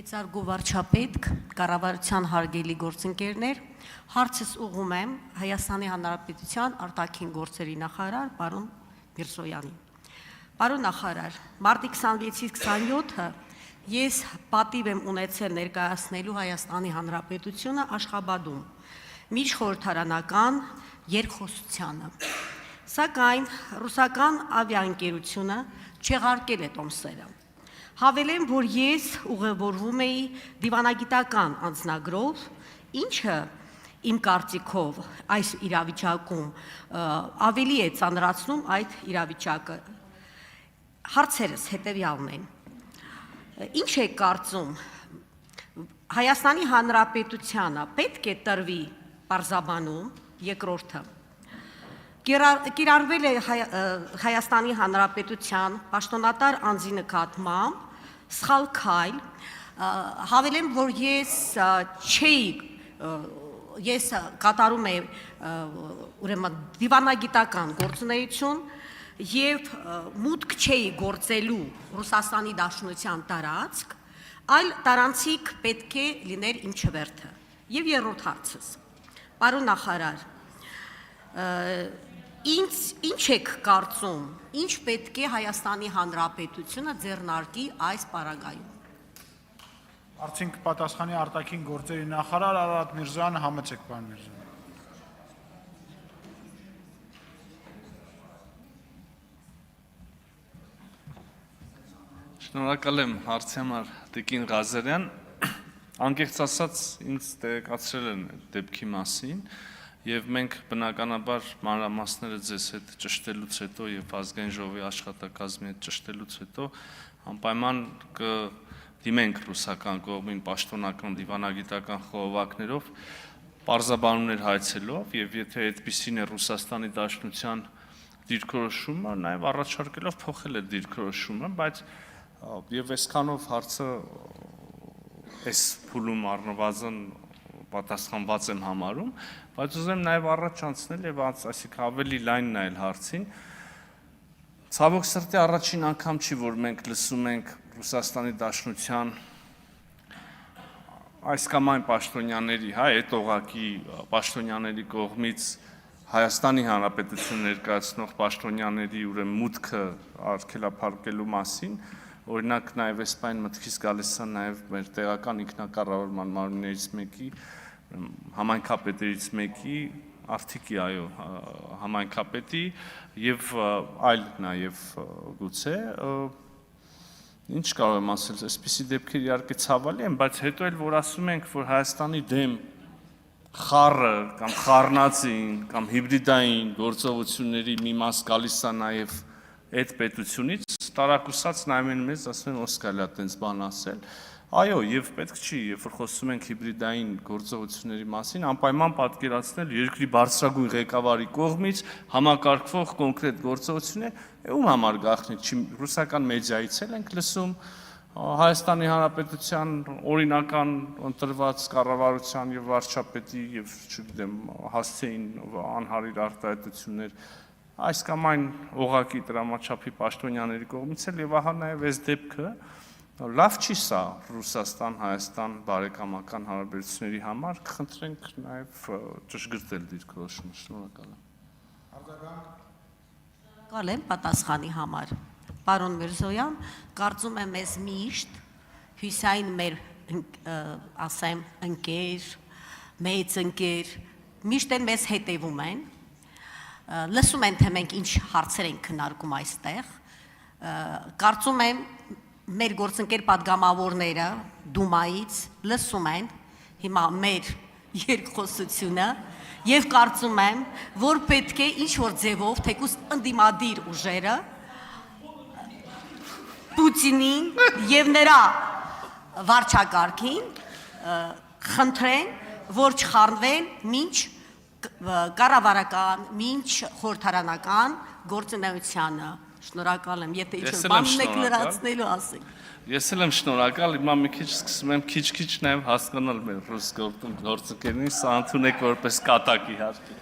Մեծարգո վարչապետ, կառավարության հարգելի գործընկերներ, հարցս ուղղում եմ Հայաստանի Հանրապետության արտաքին գործերի նախարար պարոն Միրզոյանին։ Պարոն նախարար, մարտի 26-ից 27-ը ես պատիվ եմ ունեցել ներկայացնելու Հայաստանի Հանրապետությունը Աշխաբադում միջխորհրդարանական երկխոսությանը։ Սակայն ռուսական ավիաընկերությունը չեղարկել է տոմսերը։ Հավելեմ, որ ես ուղևորվում էի դիվանագիտական անձնագրով, ինչը իմ կարծիքով այս իրավիճակում ավելի է ծանրացնում այդ իրավիճակը։ Հարցերս հետևյալն են. Ինչ է կարծում, Հայաստանի Հանրապետությանը պետք է տրվի պարզաբանում, երկրորդը, կիրառվել է Հայաստանի Հանրապետության պաշտոնատար անձի նկատմամբ սխալ քայլ, հավելեմ, որ ես կատարում եմ ուրեմն դիվանագիտական գործունեություն եւ մուտք չէի գործելու Ռուսաստանի Դաշնության տարածք, այլ տարանցիկ պետք է լիներ իմ չվերթը։ Եվ երրորդ հարցս, պարոն նախարար, ինչ եք կարծում, ինչ պետք է Հայաստանի Հանրապետությունը ձեռնարկի այս պարագայում։ Արդյունք պատասխանի արտաքին գործերի նախարար Արարատ Միրզոյանը, համեցեք պարոն Միրզոյան։ Շնորհակալ եմ հարցի համար Տիկին Ղազարյան, անկեղծ ասած ինձ տեղեկացրել են դեպքի մասին եւ մենք բնականաբար մանրամասները ձեզ հետ ճշտելուց հետո եւ ազգային ժողովի աշխատակազմի հետ ճշտելուց հետո անպայման կդիմենք ռուսական կողմին պաշտոնական դիվանագիտական խողովակներով պարզաբանումներ հայցելով եւ եթե այդպիսին է Ռուսաստանի Դաշնության դիրքորոշումը, նաեւ առաջարկելով փոխել այդ դիրքորոշումը, բայց եւ այսքանով հարցը այս փուլում առնվազն պատասխանված եմ համարում, բայց ուզեմ նաև առաջ անցնել եւ այսինքն ավելի լայն նայել հարցին։ Ցավոք սրտի առաջին անգամ չի, որ մենք լսում ենք Ռուսաստանի Դաշնության այս կամ այն պաշտոնյաների, այդ օղակի պաշտոնյաների կողմից Հայաստանի Հանրապետություն ներկայացնող պաշտոնյաների ուրեմն մուտքը արգելափակելու մասին, օրինակ նաև այս բան մտքից գալիս է նաև մեր տեղական ինքնակառավարման մարմիններից մեկի համայնքապետերից մեկի արդիկի, այո, համայնքապետի եւ այլ նաեւ գուցե ինչ կարող եմ ասել, այսպիսի դեպքեր իհարկե ցավալի են, բայց հետո էլ որ ասում ենք, որ Հայաստանի դեմ խառը կամ խառնածին կամ հիբրիդային գործողությունների մի մաս գալիս է նաեւ այդ պետությունից, տարակուսած նայում են մեզ, ասում են ոսկալա տենց բան ասել։ Այո, եւ պետք չի, երբ որ խոսում ենք հիբրիդային գործողությունների մասին, անպայման պատկերացնել երկրի բարձրագույն ղեկավարի կողմից համակարգվող կոնկրետ գործողություններ, ում համար գաղտնի չի, ռուսական մեդիայից էլ ենք լսում, Հայաստանի Հանրապետության օրինական ընտրված կառավարության եւ վարչապետի եւ չգիտեմ հասցեին անհարիր արտահայտություններ այս կամ այն օղակի դրամաչափի պաշտոնյաների կողմից էլ եւ ահա նաեւ այս դեպքը լավ չի սա Ռուսաստան-Հայաստան բարեկամական հարաբերությունների համար, կխնդրենք նաև ճշգրտել դիրքորոշումը, շնորհակալ եմ։ Շնորհակալ եմ պատասխանի համար։ Պարոն Միրզոյան, կարծում եմ ես միշտ հյուսային մեր ասեմ ընկեր, մեծ ընկեր, միշտ են մեզ հետևում են, լսում են թե մենք ինչ հարցեր ենք քննարկում այստեղ, կարծում եմ մեր գործընկեր պատգամավորները Դումայից լսում են հիմա մեր երկխոսությունը եւ կարծում եմ, որ պետք է ինչ-որ ձևով թեկուզ ընդդիմադիր ուժերը Պուտինին եւ նրա վարչակարգին խնդրեն, որ չխառնվեն մինչ կառավարական, մինչ խորհրդարանական գործունեությանը։ Շնորհակալ եմ, եթե ինչ-որ բան եք լրացնելու ասեք։ Ես էլ եմ շնորհակալ, հիմա մի քիչ սկսում եմ քիչ-քիչ նաև հասկանալ մեր ռուս գործընկերներին, սա ընդունեք որպես կատակ իհարկե։